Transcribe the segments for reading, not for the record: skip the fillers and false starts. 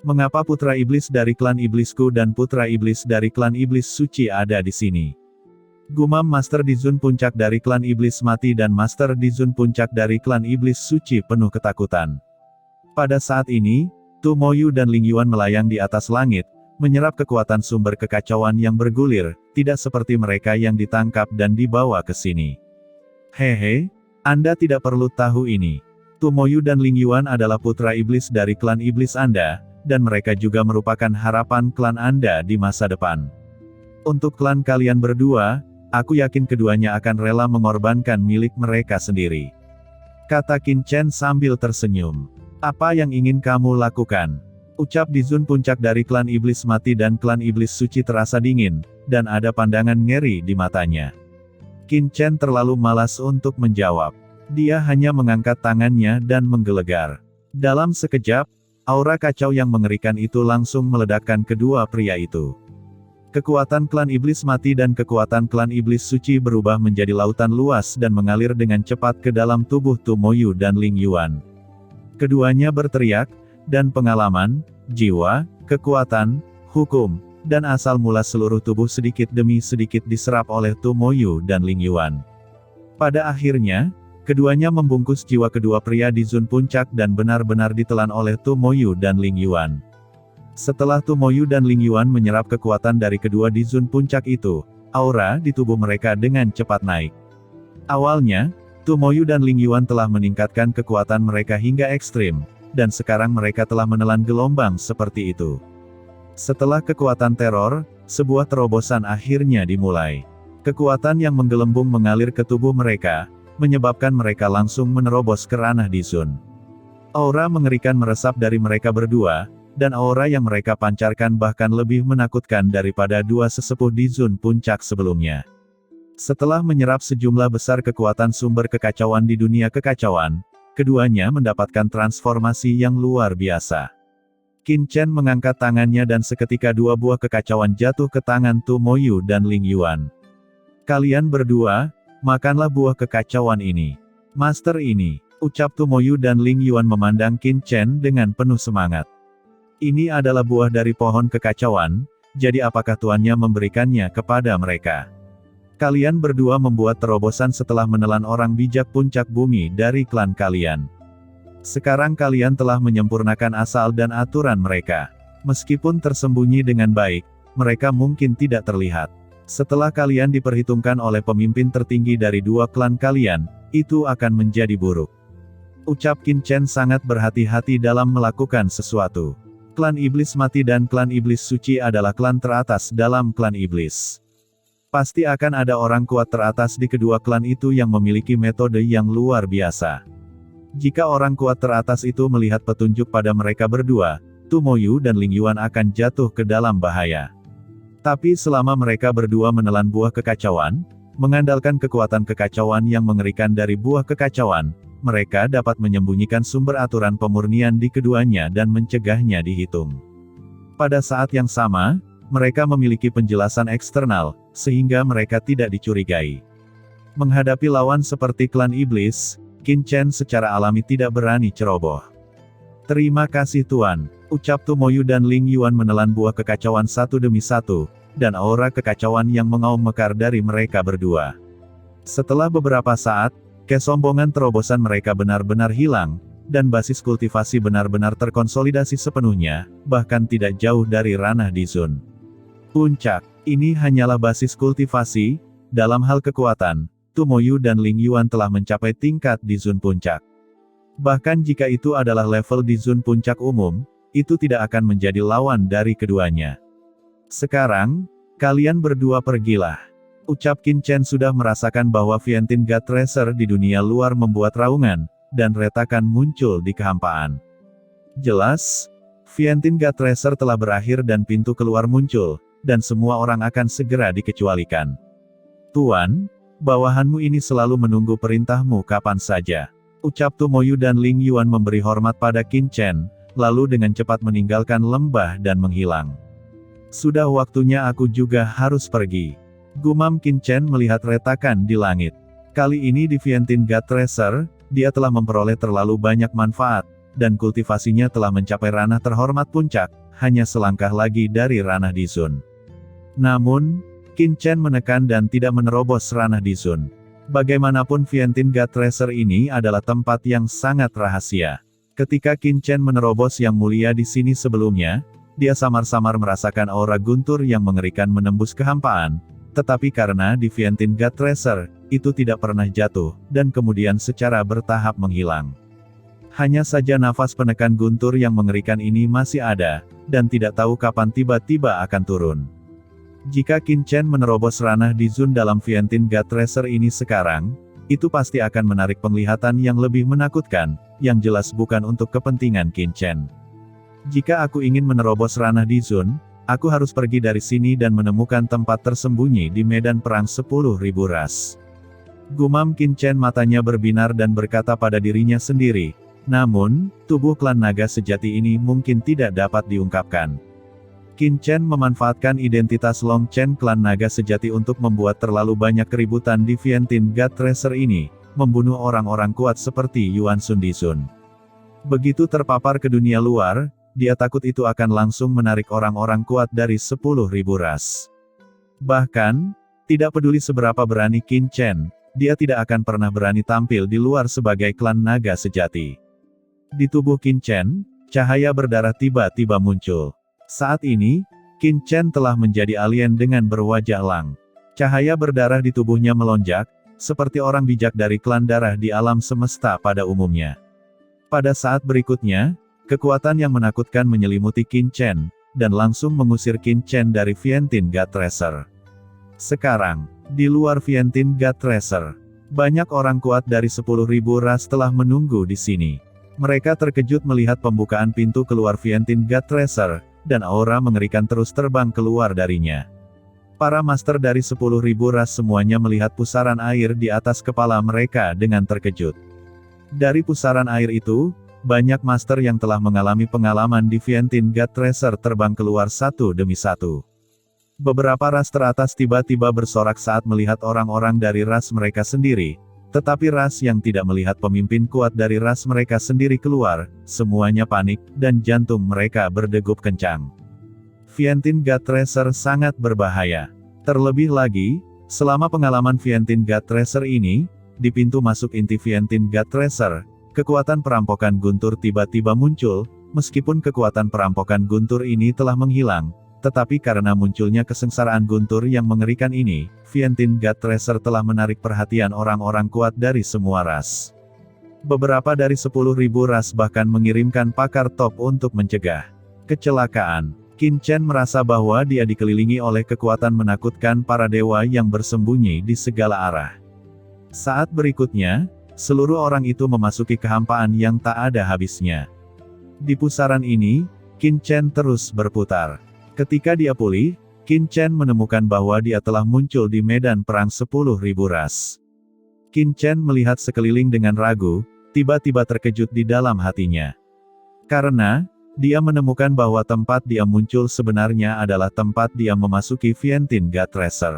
Mengapa putra iblis dari klan iblisku dan putra iblis dari klan iblis suci ada di sini? Gumam Master Dizun puncak dari klan iblis mati dan Master Dizun puncak dari klan iblis suci penuh ketakutan. Pada saat ini, Tu Moyu dan Ling Yuan melayang di atas langit, menyerap kekuatan sumber kekacauan yang bergulir, tidak seperti mereka yang ditangkap dan dibawa ke sini. Hehe, Anda tidak perlu tahu ini. Tu Moyu dan Ling Yuan adalah putra iblis dari klan iblis Anda, dan mereka juga merupakan harapan klan Anda di masa depan. Untuk klan kalian berdua, aku yakin keduanya akan rela mengorbankan milik mereka sendiri. Kata Qin Chen sambil tersenyum. Apa yang ingin kamu lakukan? Ucap Dizun puncak dari klan iblis mati dan klan iblis suci terasa dingin, dan ada pandangan ngeri di matanya. Qin Chen terlalu malas untuk menjawab. Dia hanya mengangkat tangannya dan menggelegar. Dalam sekejap, aura kacau yang mengerikan itu langsung meledakkan kedua pria itu. Kekuatan klan iblis mati dan kekuatan klan iblis suci berubah menjadi lautan luas dan mengalir dengan cepat ke dalam tubuh Tu Moyu dan Ling Yuan. Keduanya berteriak, dan pengalaman, jiwa, kekuatan, hukum, dan asal mula seluruh tubuh sedikit demi sedikit diserap oleh Tu Moyu dan Ling Yuan. Pada akhirnya, keduanya membungkus jiwa kedua pria di Zun Puncak dan benar-benar ditelan oleh Tu Moyu dan Ling Yuan. Setelah Tu Moyu dan Ling Yuan menyerap kekuatan dari kedua di Zun Puncak itu, aura di tubuh mereka dengan cepat naik. Awalnya, Tu Moyu dan Ling Yuan telah meningkatkan kekuatan mereka hingga ekstrim, dan sekarang mereka telah menelan gelombang seperti itu. Setelah kekuatan teror, sebuah terobosan akhirnya dimulai. Kekuatan yang menggelembung mengalir ke tubuh mereka, menyebabkan mereka langsung menerobos ke ranah Dizun. Aura mengerikan meresap dari mereka berdua, dan aura yang mereka pancarkan bahkan lebih menakutkan daripada dua sesepuh Dizun puncak sebelumnya. Setelah menyerap sejumlah besar kekuatan sumber kekacauan di dunia kekacauan, keduanya mendapatkan transformasi yang luar biasa. Qin Chen mengangkat tangannya dan seketika dua buah kekacauan jatuh ke tangan Tu Moyu dan Ling Yuan. Kalian berdua, makanlah buah kekacauan ini. Master ini, ucap Tu Moyu dan Ling Yuan memandang Qin Chen dengan penuh semangat. Ini adalah buah dari pohon kekacauan, jadi apakah tuannya memberikannya kepada mereka? Kalian berdua membuat terobosan setelah menelan orang bijak puncak bumi dari klan kalian. Sekarang kalian telah menyempurnakan asal dan aturan mereka. Meskipun tersembunyi dengan baik, mereka mungkin tidak terlihat. Setelah kalian diperhitungkan oleh pemimpin tertinggi dari dua klan kalian, itu akan menjadi buruk. Ucap Qin Chen sangat berhati-hati dalam melakukan sesuatu. Klan iblis mati dan klan iblis suci adalah klan teratas dalam klan iblis. Pasti akan ada orang kuat teratas di kedua klan itu yang memiliki metode yang luar biasa. Jika orang kuat teratas itu melihat petunjuk pada mereka berdua, Tu Moyu dan Ling Yuan akan jatuh ke dalam bahaya. Tapi selama mereka berdua menelan buah kekacauan, mengandalkan kekuatan kekacauan yang mengerikan dari buah kekacauan, mereka dapat menyembunyikan sumber aturan pemurnian di keduanya dan mencegahnya dihitung. Pada saat yang sama, mereka memiliki penjelasan eksternal, sehingga mereka tidak dicurigai. Menghadapi lawan seperti klan iblis, Qin Chen secara alami tidak berani ceroboh. Terima kasih Tuan, ucap Tu Moyu dan Ling Yuan menelan buah kekacauan satu demi satu, dan aura kekacauan yang mengaum mekar dari mereka berdua. Setelah beberapa saat, kesombongan terobosan mereka benar-benar hilang, dan basis kultivasi benar-benar terkonsolidasi sepenuhnya, bahkan tidak jauh dari ranah Dizun Puncak. Ini hanyalah basis kultivasi. Dalam hal kekuatan, Tu Moyu dan Ling Yuan telah mencapai tingkat Dizun Puncak. Bahkan jika itu adalah level Dizun Puncak umum, itu tidak akan menjadi lawan dari keduanya. Sekarang, kalian berdua pergilah. Ucap Qin Chen sudah merasakan bahwa Vientiane God Tracer di dunia luar membuat raungan, dan retakan muncul di kehampaan. Jelas, Vientiane God Tracer telah berakhir dan pintu keluar muncul, dan semua orang akan segera dikecualikan. Tuan, bawahanmu ini selalu menunggu perintahmu kapan saja. Ucap Tu Moyu dan Ling Yuan memberi hormat pada Qin Chen, lalu dengan cepat meninggalkan lembah dan menghilang. Sudah waktunya aku juga harus pergi. Gumam Qin Chen melihat retakan di langit. Kali ini di Vientiane God Tracer, dia telah memperoleh terlalu banyak manfaat, dan kultivasinya telah mencapai ranah terhormat puncak, hanya selangkah lagi dari ranah Dizun. Namun, Qin Chen menekan dan tidak menerobos ranah Dizun. Bagaimanapun Vientiane God Tracer ini adalah tempat yang sangat rahasia. Ketika Qin Chen menerobos Yang Mulia di sini sebelumnya, dia samar-samar merasakan aura guntur yang mengerikan menembus kehampaan, tetapi karena di Vientiane God Tracer, itu tidak pernah jatuh, dan kemudian secara bertahap menghilang. Hanya saja nafas penekan guntur yang mengerikan ini masih ada, dan tidak tahu kapan tiba-tiba akan turun. Jika Qin Chen menerobos ranah Dizun dalam Vientiane God Tracer ini sekarang, itu pasti akan menarik penglihatan yang lebih menakutkan, yang jelas bukan untuk kepentingan Qin Chen. Jika aku ingin menerobos ranah Dizun, aku harus pergi dari sini dan menemukan tempat tersembunyi di medan perang 10.000 ras. Gumam Qin Chen, matanya berbinar dan berkata pada dirinya sendiri, namun, tubuh klan naga sejati ini mungkin tidak dapat diungkapkan. Qin Chen memanfaatkan identitas Long Chen klan naga sejati untuk membuat terlalu banyak keributan di Vientiane God Tracer ini, membunuh orang-orang kuat seperti Yuan Sun Dizun. Begitu terpapar ke dunia luar, dia takut itu akan langsung menarik orang-orang kuat dari 10.000 ras. Bahkan, tidak peduli seberapa berani Qin Chen, dia tidak akan pernah berani tampil di luar sebagai klan naga sejati. Di tubuh Qin Chen, cahaya berdarah tiba-tiba muncul. Saat ini, Qin Chen telah menjadi alien dengan berwajah elang. Cahaya berdarah di tubuhnya melonjak, seperti orang bijak dari klan darah di alam semesta pada umumnya. Pada saat berikutnya, kekuatan yang menakutkan menyelimuti Qin Chen, dan langsung mengusir Qin Chen dari Vientiane God Tracer. Sekarang, di luar Vientiane God Tracer, banyak orang kuat dari 10.000 ras telah menunggu di sini. Mereka terkejut melihat pembukaan pintu keluar Vientiane God Tracer, dan aura mengerikan terus terbang keluar darinya. Para master dari 10.000 ras semuanya melihat pusaran air di atas kepala mereka dengan terkejut. Dari pusaran air itu, banyak master yang telah mengalami pengalaman di Vientiane God Tracer terbang keluar satu demi satu. Beberapa ras teratas tiba-tiba bersorak saat melihat orang-orang dari ras mereka sendiri, tetapi ras yang tidak melihat pemimpin kuat dari ras mereka sendiri keluar, semuanya panik, dan jantung mereka berdegup kencang. Vientiane God Tracer sangat berbahaya. Terlebih lagi, selama pengalaman Vientiane God Tracer ini, di pintu masuk inti Vientiane God Tracer, kekuatan perampokan guntur tiba-tiba muncul, meskipun kekuatan perampokan guntur ini telah menghilang. Tetapi karena munculnya kesengsaraan guntur yang mengerikan ini, Vientiane God Tracer telah menarik perhatian orang-orang kuat dari semua ras. Beberapa dari 10.000 ras bahkan mengirimkan pakar top untuk mencegah kecelakaan. Qin Chen merasa bahwa dia dikelilingi oleh kekuatan menakutkan para dewa yang bersembunyi di segala arah. Saat berikutnya, seluruh orang itu memasuki kehampaan yang tak ada habisnya. Di pusaran ini, Qin Chen terus berputar. Ketika dia pulih, Qin Chen menemukan bahwa dia telah muncul di medan perang 10.000 ras. Qin Chen melihat sekeliling dengan ragu, tiba-tiba terkejut di dalam hatinya. Karena, dia menemukan bahwa tempat dia muncul sebenarnya adalah tempat dia memasuki Vientiane God Tracer.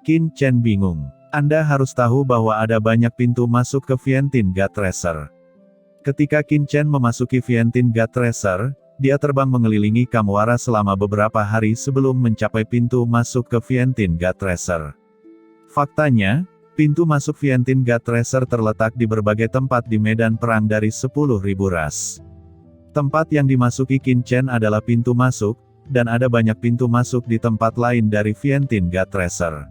Qin Chen bingung. Anda harus tahu bahwa ada banyak pintu masuk ke Vientiane God Tracer. Ketika Qin Chen memasuki Vientiane God Tracer, dia terbang mengelilingi Kamwara selama beberapa hari sebelum mencapai pintu masuk ke Vientiane God Tracer. Faktanya, pintu masuk Vientiane God Tracer terletak di berbagai tempat di medan perang dari 10.000 ras. Tempat yang dimasuki Qin Chen adalah pintu masuk, dan ada banyak pintu masuk di tempat lain dari Vientiane God Tracer.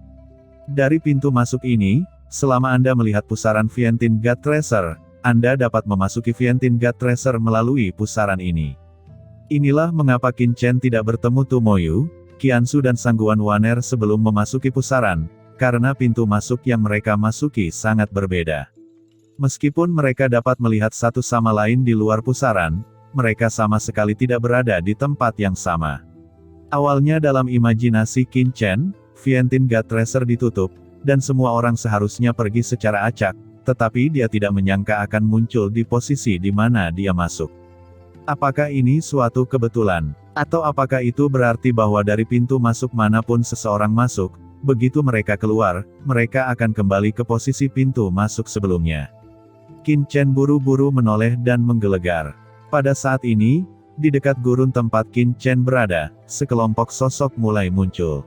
Dari pintu masuk ini, selama Anda melihat pusaran Vientiane God Tracer, Anda dapat memasuki Vientiane God Tracer melalui pusaran ini. Inilah mengapa Qin Chen tidak bertemu Tumoyu, Qiansu dan Sangguan Waner sebelum memasuki pusaran, karena pintu masuk yang mereka masuki sangat berbeda. Meskipun mereka dapat melihat satu sama lain di luar pusaran, mereka sama sekali tidak berada di tempat yang sama. Awalnya dalam imajinasi Qin Chen, Vientiane God Tracer ditutup, dan semua orang seharusnya pergi secara acak, tetapi dia tidak menyangka akan muncul di posisi di mana dia masuk. Apakah ini suatu kebetulan? Atau apakah itu berarti bahwa dari pintu masuk manapun seseorang masuk, begitu mereka keluar, mereka akan kembali ke posisi pintu masuk sebelumnya? Qin Chen buru-buru menoleh dan menggelegar. Pada saat ini, di dekat gurun tempat Qin Chen berada, sekelompok sosok mulai muncul.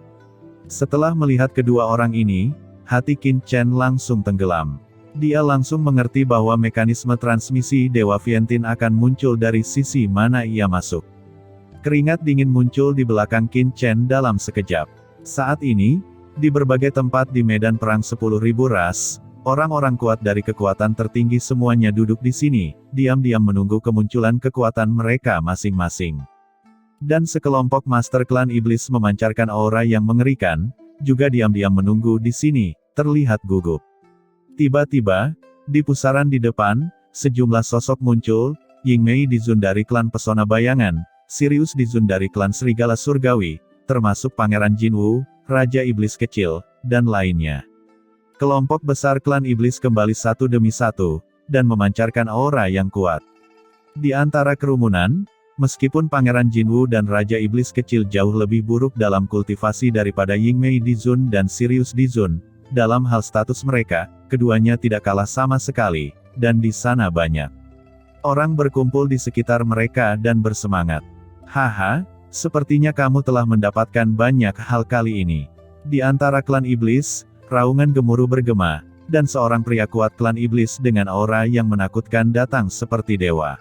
Setelah melihat kedua orang ini, hati Qin Chen langsung tenggelam. Dia langsung mengerti bahwa mekanisme transmisi Dewa Viantin akan muncul dari sisi mana ia masuk. Keringat dingin muncul di belakang Qin Chen dalam sekejap. Saat ini, di berbagai tempat di medan perang 10.000 ras, orang-orang kuat dari kekuatan tertinggi semuanya duduk di sini, diam-diam menunggu kemunculan kekuatan mereka masing-masing. Dan sekelompok Master Klan Iblis memancarkan aura yang mengerikan, juga diam-diam menunggu di sini, terlihat gugup. Tiba-tiba, di pusaran di depan, sejumlah sosok muncul, Yingmei Dizun dari klan Pesona Bayangan, Sirius Dizun dari klan Serigala Surgawi, termasuk Pangeran Jinwu, Raja Iblis Kecil, dan lainnya. Kelompok besar klan iblis kembali satu demi satu, dan memancarkan aura yang kuat. Di antara kerumunan, meskipun Pangeran Jinwu dan Raja Iblis Kecil jauh lebih buruk dalam kultivasi daripada Yingmei Dizun dan Sirius Dizun, dalam hal status mereka, keduanya tidak kalah sama sekali, dan di sana banyak orang berkumpul di sekitar mereka dan bersemangat. Haha, sepertinya kamu telah mendapatkan banyak hal kali ini. Di antara klan iblis, raungan gemuruh bergema, dan seorang pria kuat klan iblis dengan aura yang menakutkan datang seperti dewa.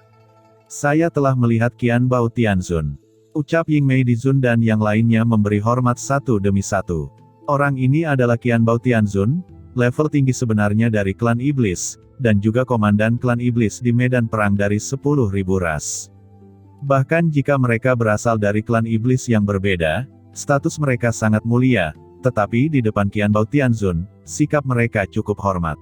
Saya telah melihat Qian Bao Tianzun. Ucap Yingmei Dizun dan yang lainnya memberi hormat satu demi satu. Orang ini adalah Qian Bao Tianzun, level tinggi sebenarnya dari klan iblis, dan juga komandan klan iblis di medan perang dari 10.000 ras. Bahkan jika mereka berasal dari klan iblis yang berbeda, status mereka sangat mulia. Tetapi di depan Qian Bao Tianzun, sikap mereka cukup hormat.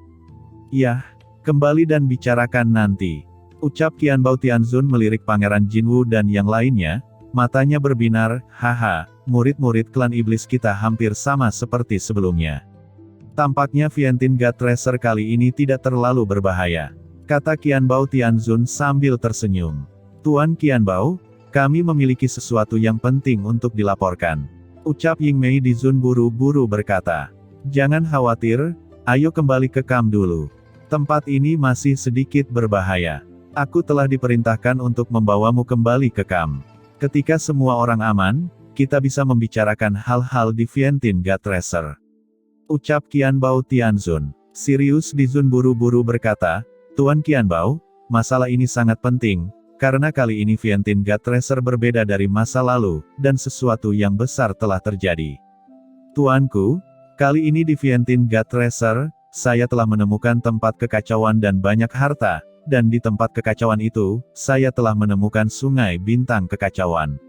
Yah, kembali dan bicarakan nanti. Ucap Qian Bao Tianzun melirik Pangeran Jinwu dan yang lainnya, matanya berbinar, haha, murid-murid klan iblis kita hampir sama seperti sebelumnya. Tampaknya Viantin God Tracer kali ini tidak terlalu berbahaya, kata Qian Bao Tianzun sambil tersenyum. Tuan Qian Bao, kami memiliki sesuatu yang penting untuk dilaporkan. Ucap Yingmei Dizun buru-buru berkata. Jangan khawatir, ayo kembali ke kamp dulu. Tempat ini masih sedikit berbahaya. Aku telah diperintahkan untuk membawamu kembali ke kamp. Ketika semua orang aman, kita bisa membicarakan hal-hal di Viantin God Tracer. Ucap Qian Bao Tianzun. Sirius Dizun buru-buru berkata, Tuan Qian Bao, masalah ini sangat penting. Karena kali ini Viantin God Tracer berbeda dari masa lalu, dan sesuatu yang besar telah terjadi. Tuanku, kali ini di Viantin God Tracer, saya telah menemukan tempat kekacauan dan banyak harta, dan di tempat kekacauan itu, saya telah menemukan sungai bintang kekacauan.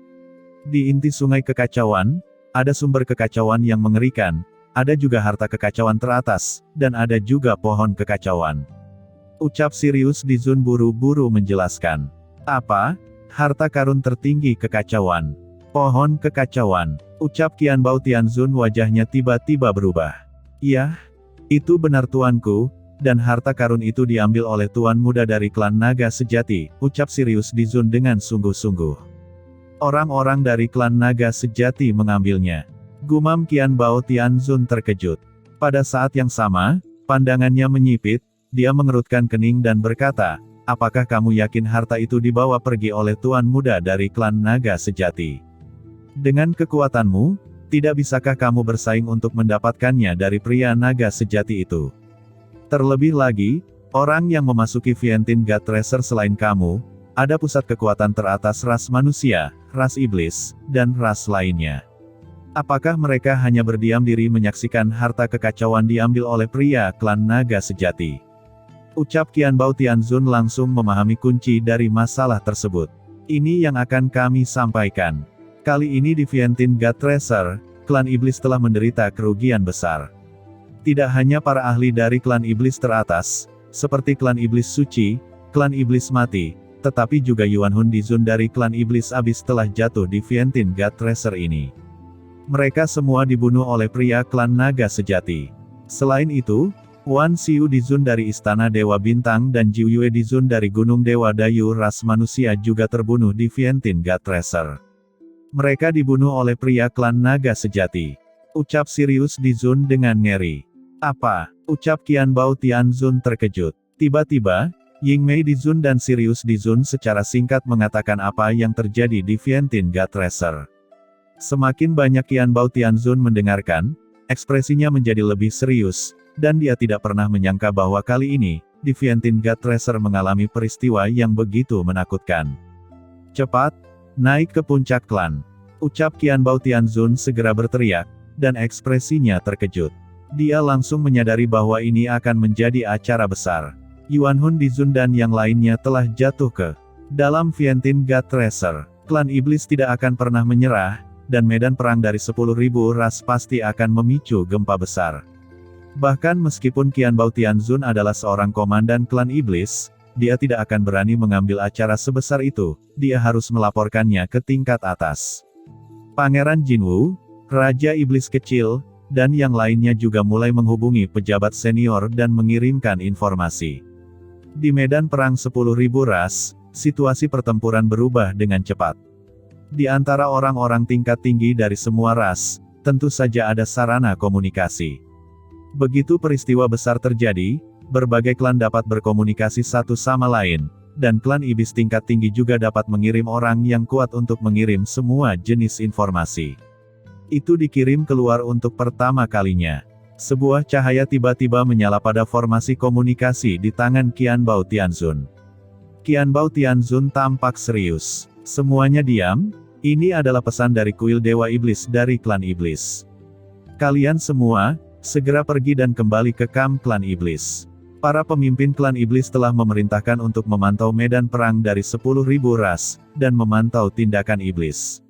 Di inti sungai kekacauan, ada sumber kekacauan yang mengerikan, ada juga harta kekacauan teratas, dan ada juga pohon kekacauan. Ucap Sirius Dizun buru-buru menjelaskan. Apa? Harta karun tertinggi kekacauan. Pohon kekacauan. Ucap Qian Bao Tianzun wajahnya tiba-tiba berubah. Iya, itu benar tuanku, dan harta karun itu diambil oleh tuan muda dari klan naga sejati, ucap Sirius Dizun dengan sungguh-sungguh. Orang-orang dari klan naga sejati mengambilnya. Gumam Qian Bao Tianzun terkejut. Pada saat yang sama, pandangannya menyipit, dia mengerutkan kening dan berkata, apakah kamu yakin harta itu dibawa pergi oleh tuan muda dari klan naga sejati? Dengan kekuatanmu, tidak bisakah kamu bersaing untuk mendapatkannya dari pria naga sejati itu? Terlebih lagi, orang yang memasuki Viantin God Tracer selain kamu, ada pusat kekuatan teratas ras manusia, ras iblis, dan ras lainnya. Apakah mereka hanya berdiam diri menyaksikan harta kekacauan diambil oleh pria klan naga sejati? Ucap Qian Bao Tianzun langsung memahami kunci dari masalah tersebut. Ini yang akan kami sampaikan. Kali ini di Viantin God Tracer, klan iblis telah menderita kerugian besar. Tidak hanya para ahli dari klan iblis teratas, seperti klan iblis suci, klan iblis mati, tetapi juga Yuan Hun Dizun dari klan iblis abis telah jatuh di Viantin God Tracer ini. Mereka semua dibunuh oleh pria klan naga sejati. Selain itu, Wan Xiu Dizun dari Istana Dewa Bintang dan Jiu Yue Dizun dari Gunung Dewa Dayu ras manusia juga terbunuh di Viantin God Tracer. Mereka dibunuh oleh pria klan naga sejati. Ucap Sirius Dizun dengan ngeri. Apa? Ucap Qian Bao Tianzun terkejut. Tiba-tiba, Yingmei Dizun dan Sirius Dizun secara singkat mengatakan apa yang terjadi di Vientiane God Tracer. Semakin banyak Qianbao Tianzun mendengarkan, ekspresinya menjadi lebih serius, dan dia tidak pernah menyangka bahwa kali ini, di Vientiane God Tracer mengalami peristiwa yang begitu menakutkan. Cepat, naik ke puncak klan. Ucap Qianbao Tianzun segera berteriak, dan ekspresinya terkejut. Dia langsung menyadari bahwa ini akan menjadi acara besar. Yuanhun Dizun dan yang lainnya telah jatuh ke dalam Vientiane God Tracer. Klan iblis tidak akan pernah menyerah, dan medan perang dari 10.000 ras pasti akan memicu gempa besar. Bahkan meskipun Qianbao Tianzun adalah seorang komandan klan iblis, dia tidak akan berani mengambil acara sebesar itu, dia harus melaporkannya ke tingkat atas. Pangeran Jinwu, Raja Iblis Kecil, dan yang lainnya juga mulai menghubungi pejabat senior dan mengirimkan informasi. Di medan perang 10.000 ras, situasi pertempuran berubah dengan cepat. Di antara orang-orang tingkat tinggi dari semua ras, tentu saja ada sarana komunikasi. Begitu peristiwa besar terjadi, berbagai klan dapat berkomunikasi satu sama lain, dan klan iblis tingkat tinggi juga dapat mengirim orang yang kuat untuk mengirim semua jenis informasi. Itu dikirim keluar untuk pertama kalinya. Sebuah cahaya tiba-tiba menyala pada formasi komunikasi di tangan Qianbao Tianzun. Qianbao Tianzun tampak serius. Semuanya diam, ini adalah pesan dari kuil Dewa Iblis dari klan Iblis. Kalian semua, segera pergi dan kembali ke kamp klan Iblis. Para pemimpin klan Iblis telah memerintahkan untuk memantau medan perang dari 10.000 ras, dan memantau tindakan Iblis.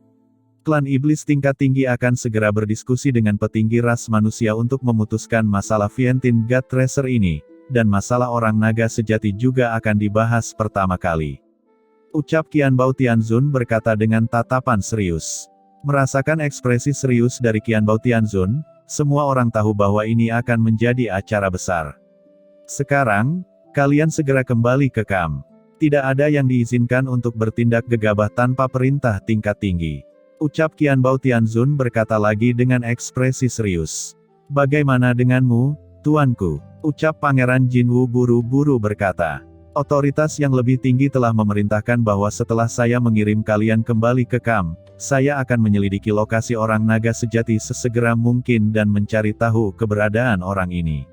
Klan Iblis tingkat tinggi akan segera berdiskusi dengan petinggi ras manusia untuk memutuskan masalah Vientiane God Tracer ini, dan masalah orang naga sejati juga akan dibahas pertama kali. Ucap Qianbao Tianzun berkata dengan tatapan serius. Merasakan ekspresi serius dari Qianbao Tianzun, semua orang tahu bahwa ini akan menjadi acara besar. Sekarang, kalian segera kembali ke kamp. Tidak ada yang diizinkan untuk bertindak gegabah tanpa perintah tingkat tinggi. Ucap Qianbao Tianzun berkata lagi dengan ekspresi serius. Bagaimana denganmu, tuanku? Ucap Pangeran Jinwu buru-buru berkata. Otoritas yang lebih tinggi telah memerintahkan bahwa setelah saya mengirim kalian kembali ke kamp, saya akan menyelidiki lokasi orang naga sejati sesegera mungkin dan mencari tahu keberadaan orang ini.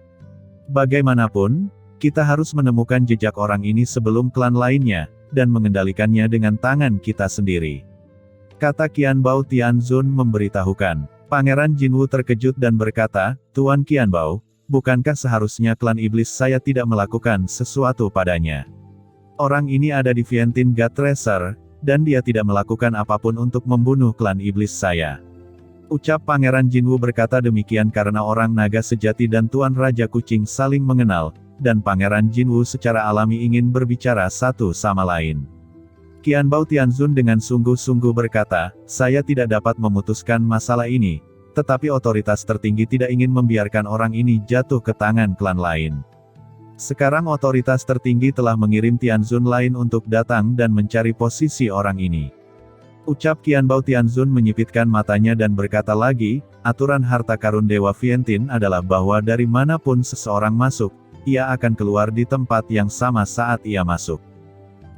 Bagaimanapun, kita harus menemukan jejak orang ini sebelum klan lainnya, dan mengendalikannya dengan tangan kita sendiri. Kata Qianbao Tianzun memberitahukan. Pangeran Jinwu terkejut dan berkata, Tuan Qianbao, bukankah seharusnya klan iblis saya tidak melakukan sesuatu padanya? Orang ini ada di Vientiane God Tracer, dan dia tidak melakukan apapun untuk membunuh klan iblis saya. Ucap Pangeran Jinwu berkata demikian karena orang naga sejati dan Tuan Raja Kucing saling mengenal, dan Pangeran Jinwu secara alami ingin berbicara satu sama lain. Qianbao Tianzun dengan sungguh-sungguh berkata, saya tidak dapat memutuskan masalah ini, tetapi otoritas tertinggi tidak ingin membiarkan orang ini jatuh ke tangan klan lain. Sekarang otoritas tertinggi telah mengirim Tianzun lain untuk datang dan mencari posisi orang ini. Ucap Qianbao Tianzun menyipitkan matanya dan berkata lagi, aturan harta karun Dewa Vientiane adalah bahwa dari manapun seseorang masuk, ia akan keluar di tempat yang sama saat ia masuk.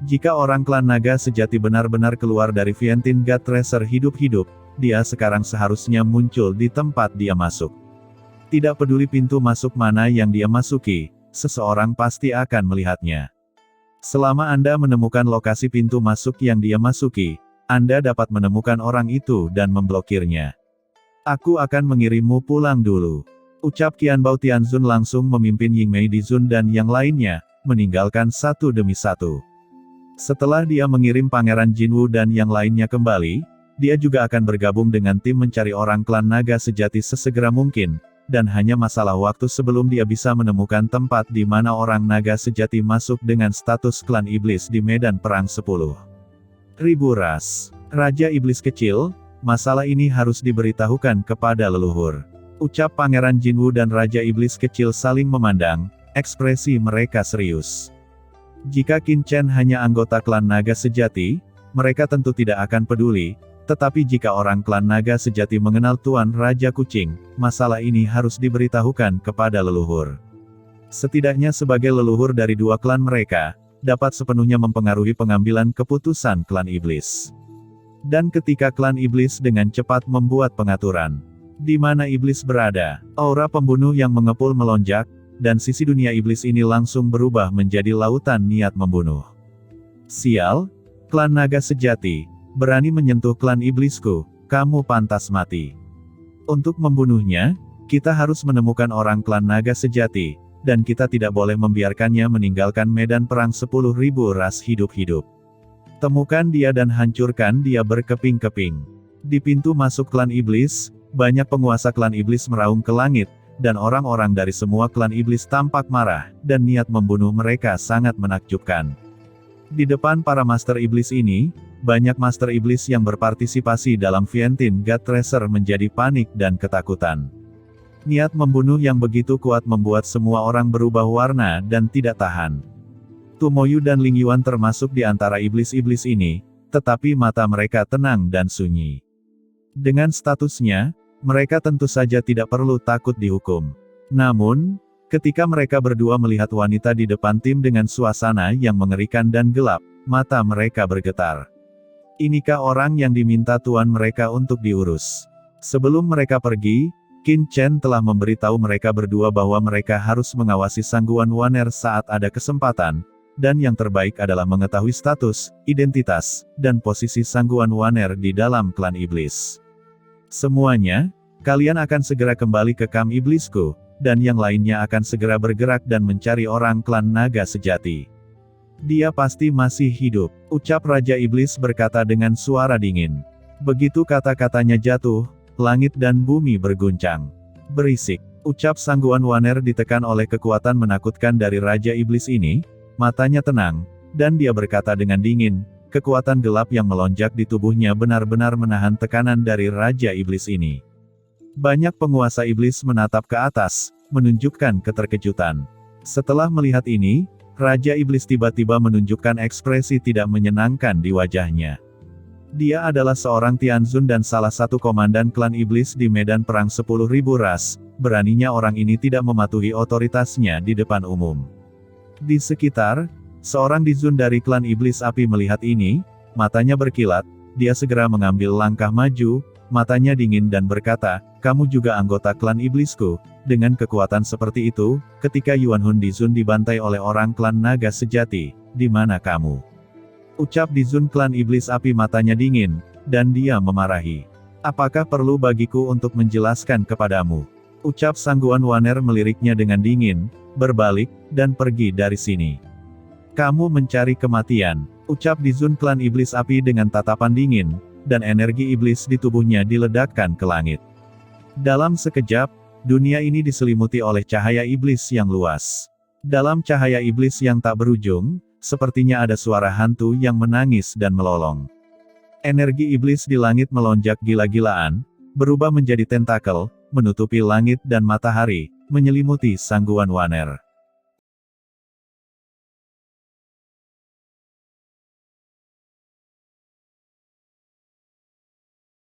Jika orang klan naga sejati benar-benar keluar dari Vientiane God Tracer hidup-hidup, dia sekarang seharusnya muncul di tempat dia masuk. Tidak peduli pintu masuk mana yang dia masuki, seseorang pasti akan melihatnya. Selama Anda menemukan lokasi pintu masuk yang dia masuki, Anda dapat menemukan orang itu dan memblokirnya. Aku akan mengirimmu pulang dulu. Ucap Qianbao Tianzun langsung memimpin Yingmei Dizun dan yang lainnya, meninggalkan satu demi satu. Setelah dia mengirim Pangeran Jinwu dan yang lainnya kembali, dia juga akan bergabung dengan tim mencari orang klan naga sejati sesegera mungkin, dan hanya masalah waktu sebelum dia bisa menemukan tempat di mana orang naga sejati masuk dengan status klan iblis di medan perang 10.000 ras. Raja Iblis Kecil, masalah ini harus diberitahukan kepada leluhur. Ucap Pangeran Jinwu dan Raja Iblis Kecil saling memandang, ekspresi mereka serius. Jika Qin Chen hanya anggota klan naga sejati, mereka tentu tidak akan peduli, tetapi jika orang klan naga sejati mengenal Tuan Raja Kucing, masalah ini harus diberitahukan kepada leluhur. Setidaknya sebagai leluhur dari dua klan mereka, dapat sepenuhnya mempengaruhi pengambilan keputusan klan iblis. Dan ketika klan iblis dengan cepat membuat pengaturan, di mana iblis berada, aura pembunuh yang mengepul melonjak, dan sisi dunia iblis ini langsung berubah menjadi lautan niat membunuh. Sial, klan naga sejati, berani menyentuh klan iblisku, kamu pantas mati. Untuk membunuhnya, kita harus menemukan orang klan naga sejati, dan kita tidak boleh membiarkannya meninggalkan medan perang 10.000 ras hidup-hidup. Temukan dia dan hancurkan dia berkeping-keping. Di pintu masuk klan iblis, banyak penguasa klan iblis meraung ke langit, dan orang-orang dari semua klan iblis tampak marah, dan niat membunuh mereka sangat menakjubkan. Di depan para master iblis ini, banyak master iblis yang berpartisipasi dalam Fientin God Tracer menjadi panik dan ketakutan. Niat membunuh yang begitu kuat membuat semua orang berubah warna dan tidak tahan. Tumoyu dan Ling Yuan termasuk di antara iblis-iblis ini, tetapi mata mereka tenang dan sunyi. Dengan statusnya, mereka tentu saja tidak perlu takut dihukum. Namun, ketika mereka berdua melihat wanita di depan tim dengan suasana yang mengerikan dan gelap, mata mereka bergetar. Inikah orang yang diminta tuan mereka untuk diurus? Sebelum mereka pergi, Qin Chen telah memberitahu mereka berdua bahwa mereka harus mengawasi Sangguan Waner saat ada kesempatan, dan yang terbaik adalah mengetahui status, identitas, dan posisi Sangguan Waner di dalam klan iblis. Semuanya, kalian akan segera kembali ke kamp iblisku, dan yang lainnya akan segera bergerak dan mencari orang klan naga sejati. Dia pasti masih hidup, ucap Raja Iblis berkata dengan suara dingin. Begitu kata-katanya jatuh, langit dan bumi berguncang. Berisik, ucap Sangguan Waner ditekan oleh kekuatan menakutkan dari Raja Iblis ini, matanya tenang, dan dia berkata dengan dingin, kekuatan gelap yang melonjak di tubuhnya benar-benar menahan tekanan dari Raja Iblis ini. Banyak penguasa iblis menatap ke atas, menunjukkan keterkejutan. Setelah melihat ini, Raja Iblis tiba-tiba menunjukkan ekspresi tidak menyenangkan di wajahnya. Dia adalah seorang Tianzun dan salah satu komandan klan iblis di medan perang 10.000 ras, beraninya orang ini tidak mematuhi otoritasnya di depan umum. Di sekitar, seorang Dizun dari klan iblis api melihat ini, matanya berkilat, dia segera mengambil langkah maju, matanya dingin dan berkata, kamu juga anggota klan iblisku. Dengan kekuatan seperti itu, ketika Yuan Hun Dizun dibantai oleh orang klan naga sejati, di mana kamu? Ucap Dizun klan iblis api matanya dingin, dan dia memarahi. Apakah perlu bagiku untuk menjelaskan kepadamu? Ucap Sangguan Waner meliriknya dengan dingin, berbalik, dan pergi dari sini. Kamu mencari kematian, ucap Dizun klan iblis api dengan tatapan dingin, dan energi iblis di tubuhnya diledakkan ke langit. Dalam sekejap, dunia ini diselimuti oleh cahaya iblis yang luas. Dalam cahaya iblis yang tak berujung, sepertinya ada suara hantu yang menangis dan melolong. Energi iblis di langit melonjak gila-gilaan, berubah menjadi tentakel, menutupi langit dan matahari, menyelimuti Sangguan Waner.